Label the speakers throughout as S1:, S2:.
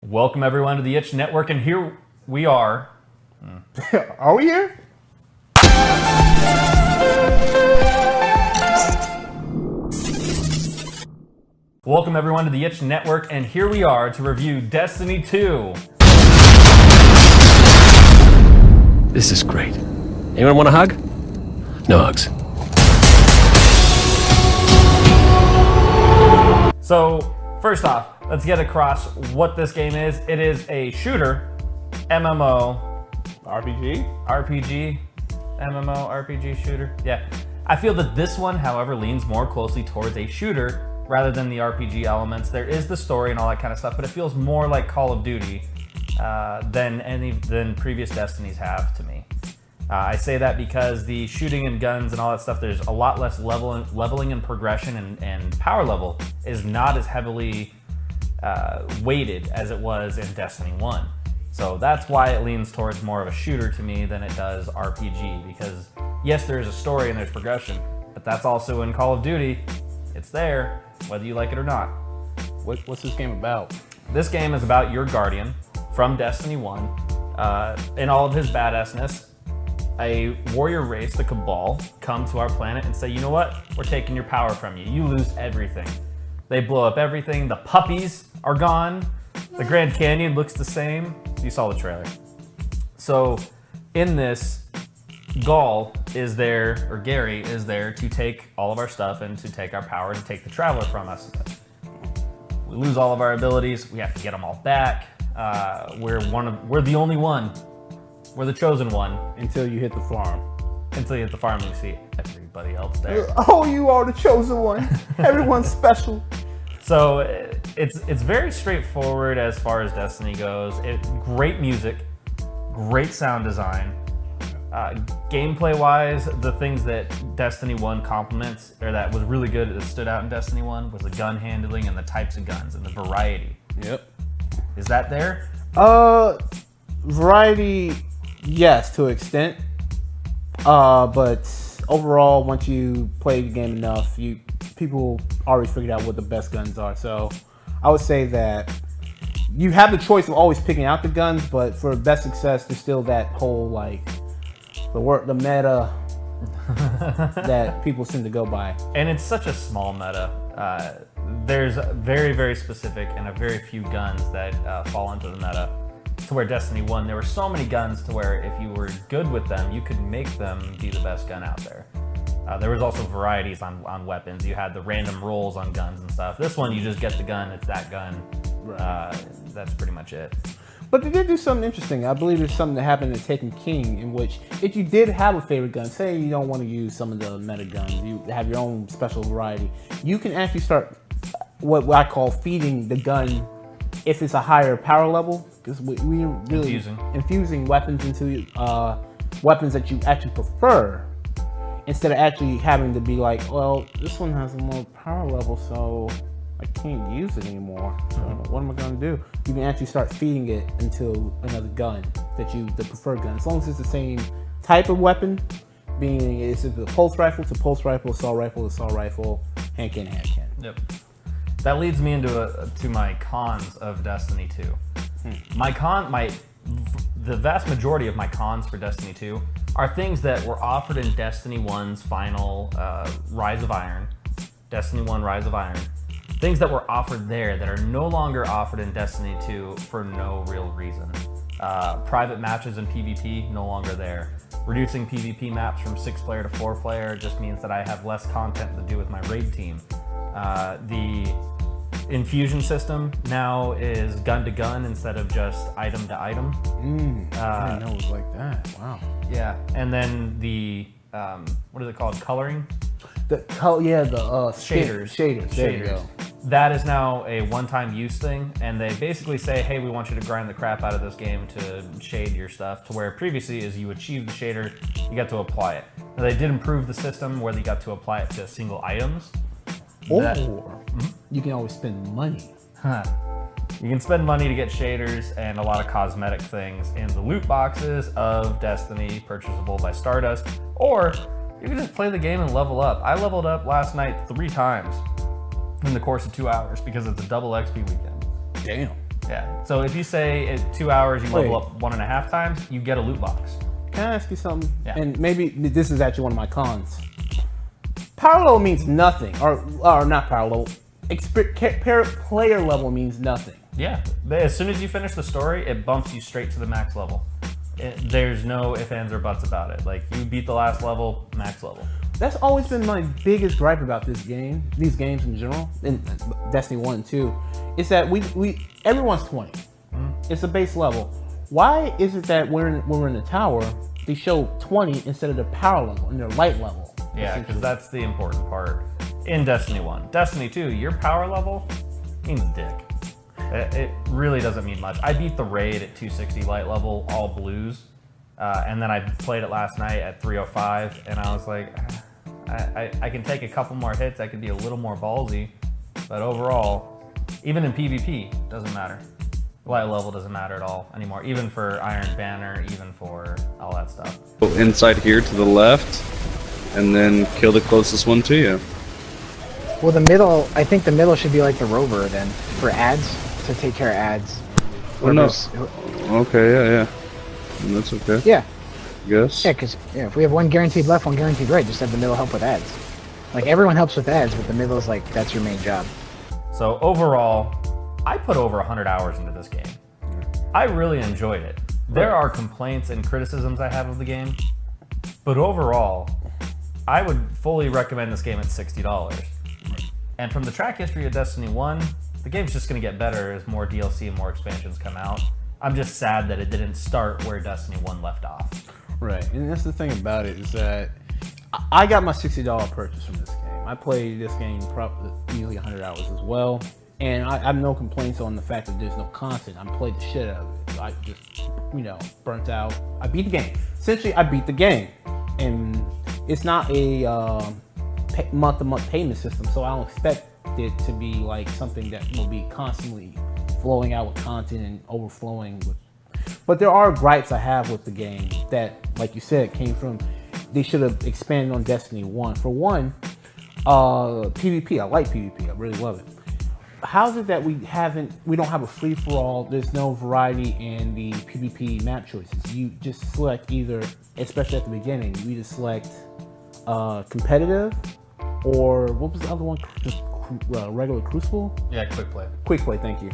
S1: Welcome everyone to the Itch Network, and here we are.
S2: Are we here?
S1: Welcome everyone to the Itch Network, and here we are to review Destiny 2.
S3: This is great. Anyone want a hug? No hugs.
S1: So, first off, let's get across what this game is. It is a shooter, MMO, RPG, MMO, RPG shooter. Yeah. I feel that this one, however, leans more closely towards a shooter rather than the RPG elements. There is the story and all that kind of stuff, but it feels more like Call of Duty than previous Destinies have to me. I say that because the shooting and guns and all that stuff, there's a lot less leveling and progression, and power level is not as heavily weighted as it was in Destiny 1. So that's why it leans towards more of a shooter to me than it does RPG, because yes, there's a story and there's progression, but that's also in Call of Duty. It's there, whether you like it or not.
S2: What's this game about?
S1: This game is about your Guardian from Destiny 1, in all of his badassness. A warrior race, the Cabal, come to our planet and say, you know what? We're taking your power from you. You lose everything. They blow up everything. The puppies are gone. The Grand Canyon looks the same. You saw the trailer. So in this, Gary is there to take all of our stuff and to take our power, to take the Traveler from us. We lose all of our abilities. We have to get them all back. We're the only one. We're the chosen one.
S2: Until you hit the farm.
S1: Until you hit the farm and you see everybody else there.
S2: Oh, you are the chosen one. Everyone's special.
S1: So it's very straightforward as far as Destiny goes. Great music, great sound design. Gameplay-wise, the things that Destiny 1 complements, or that was really good, that stood out in Destiny 1, was the gun handling and the types of guns and the variety.
S2: Yep.
S1: Is that there?
S2: Variety, yes, to an extent. But overall, once you play the game enough, people already figured out what the best guns are. So I would say that you have the choice of always picking out the guns, but for best success, there's still that whole the meta that people seem to go by.
S1: And it's such a small meta. There's very, very specific and a very few guns that fall into the meta. To where Destiny 1, there were so many guns to where if you were good with them, you could make them be the best gun out there. There was also varieties on weapons. You had the random rolls on guns and stuff. This one, you just get the gun, it's that gun.
S2: Right.
S1: That's pretty much it.
S2: But they did do something interesting. I believe there's something that happened in Taken King in which if you did have a favorite gun, say you don't want to use some of the meta guns, you have your own special variety, you can actually start what I call feeding the gun if it's a higher power level, because we really infusing weapons into weapons that you actually prefer, instead of actually having to be like, well, this one has a more power level, so I can't use it anymore. So what am I going to do? You can actually start feeding it into another gun the preferred gun, as long as it's the same type of weapon. Being it's a pulse rifle to pulse rifle, assault rifle to assault rifle, hand cannon, hand cannon.
S1: Yep. That leads me into to my cons of Destiny 2. The vast majority of my cons for Destiny 2 are things that were offered in Destiny 1's final Rise of Iron, Destiny 1 Rise of Iron. Things that were offered there that are no longer offered in Destiny 2 for no real reason. Private matches in PvP, no longer there. Reducing PvP maps from 6-player to 4-player just means that I have less content to do with my raid team. The infusion system now is gun to gun instead of just item to item.
S2: I didn't know it was like that. Wow.
S1: Yeah, and then the what is it called? Coloring?
S2: Shaders. There you go.
S1: That is now a one-time use thing, and they basically say, hey, we want you to grind the crap out of this game to shade your stuff, to where previously as you achieve the shader, you got to apply it. Now, they did improve the system where they got to apply it to single items.
S2: You can always spend money.
S1: You can spend money to get shaders and a lot of cosmetic things in the loot boxes of Destiny, purchasable by Stardust, or you can just play the game and level up. I leveled up last night 3 times in the course of 2 hours because it's a double XP weekend.
S2: Damn.
S1: Yeah. So if you say in 2 hours you level
S2: Wait.
S1: up 1.5 times, you get a loot box.
S2: Can I ask you something?
S1: Yeah.
S2: And maybe this is actually one of my cons. Power level means nothing, or not power level. Player level means nothing.
S1: Yeah. As soon as you finish the story, it bumps you straight to the max level. There's no ifs, ands, or buts about it. Like, you beat the last level, max level.
S2: That's always been my biggest gripe about this game, these games in general, and Destiny 1 and 2, is that everyone's 20. It's a base level. Why is it that when we're in the tower, they show 20 instead of their power level and their light level?
S1: Yeah, because that's the important part in Destiny 1. Destiny 2, your power level means dick. It really doesn't mean much. I beat the raid at 260 light level, all blues, and then I played it last night at 305, and I was like, I can take a couple more hits, I can be a little more ballsy, but overall, even in PvP, doesn't matter. Light level doesn't matter at all anymore, even for Iron Banner, even for all that stuff.
S4: Go inside here to the left, and then kill the closest one to you.
S5: Well, the middle, I think the middle should be like the rover then, for ads, to take care of ads.
S4: Oh, no.
S5: Whoever's-
S4: Okay, yeah. That's okay.
S5: Yeah,
S4: I guess.
S5: yeah, because if we have one guaranteed left, one guaranteed right, just have the middle help with ads. Like, everyone helps with ads, but the middle is like, that's your main job.
S1: So overall, I put over 100 hours into this game. I really enjoyed it. There are complaints and criticisms I have of the game, but overall, I would fully recommend this game at $60. And from the track history of Destiny 1, the game's just going to get better as more DLC and more expansions come out. I'm just sad that it didn't start where Destiny 1 left off.
S2: Right, and that's the thing about it is that I got my $60 purchase from this game. I played this game probably easily 100 hours as well, and I have no complaints on the fact that there's no content. I played the shit out of it. I just, burnt out. I beat the game. Essentially, I beat the game, and it's not a month-to-month payment system, so I don't expect it to be like something that will be constantly flowing out with content and overflowing with. But there are gripes I have with the game that, like you said, came from they should have expanded on Destiny 1. For one, PvP. I like PvP. I really love it. How is it that we don't have a free-for-all? There's no variety in the PvP map choices. You just select either, especially at the beginning, you just select competitive, or what was the other one? Just regular Crucible?
S1: Yeah, quick play.
S2: Quick play, thank you.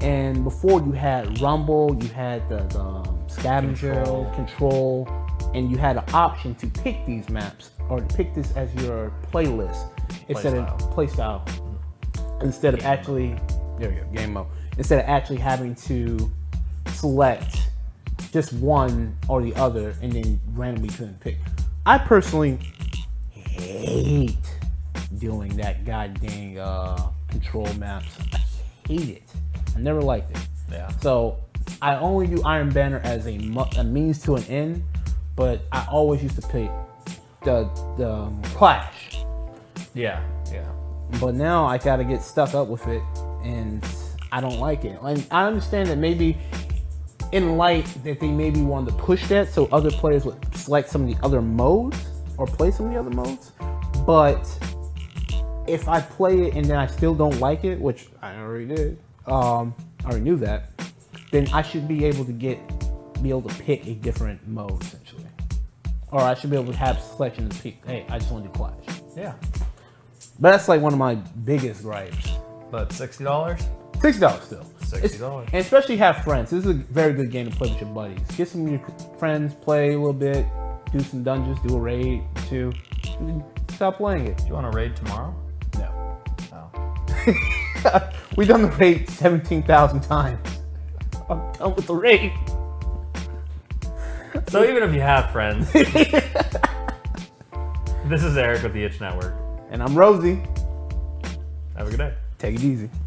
S2: And before you had Rumble, you had the Scavenger, Control, and you had an option to pick these maps or to pick this as your playlist instead of playstyle. Instead of actually, there we go, game mode. Instead of actually having to select just one or the other and then randomly couldn't pick. I personally hate doing that goddamn control maps. I hate it. I never liked it.
S1: Yeah.
S2: So I only do Iron Banner as a means to an end, but I always used to pick the Clash.
S1: Yeah.
S2: But now I gotta get stuck up with it, and I don't like it. And I understand that maybe in light that they maybe wanted to push that so other players would select some of the other modes or play some of the other modes. But if I play it and then I still don't like it, which I already did, I already knew that, then I should be able to pick a different mode essentially, or I should be able to have selection to pick. Hey, I just want to do Clash.
S1: Yeah.
S2: But that's like one of my biggest gripes.
S1: But $60?
S2: $60 still.
S1: $60.
S2: And especially have friends. This is a very good game to play with your buddies. Get some of your friends, play a little bit, do some dungeons, do a raid, too. Stop playing it.
S1: Do you want to raid tomorrow?
S2: No.
S1: Oh.
S2: We've done the raid 17,000 times. I'm done with the raid.
S1: So even if you have friends, this is Eric with the Itch Network.
S2: And I'm Rosie.
S1: Have a good day.
S2: Take it easy.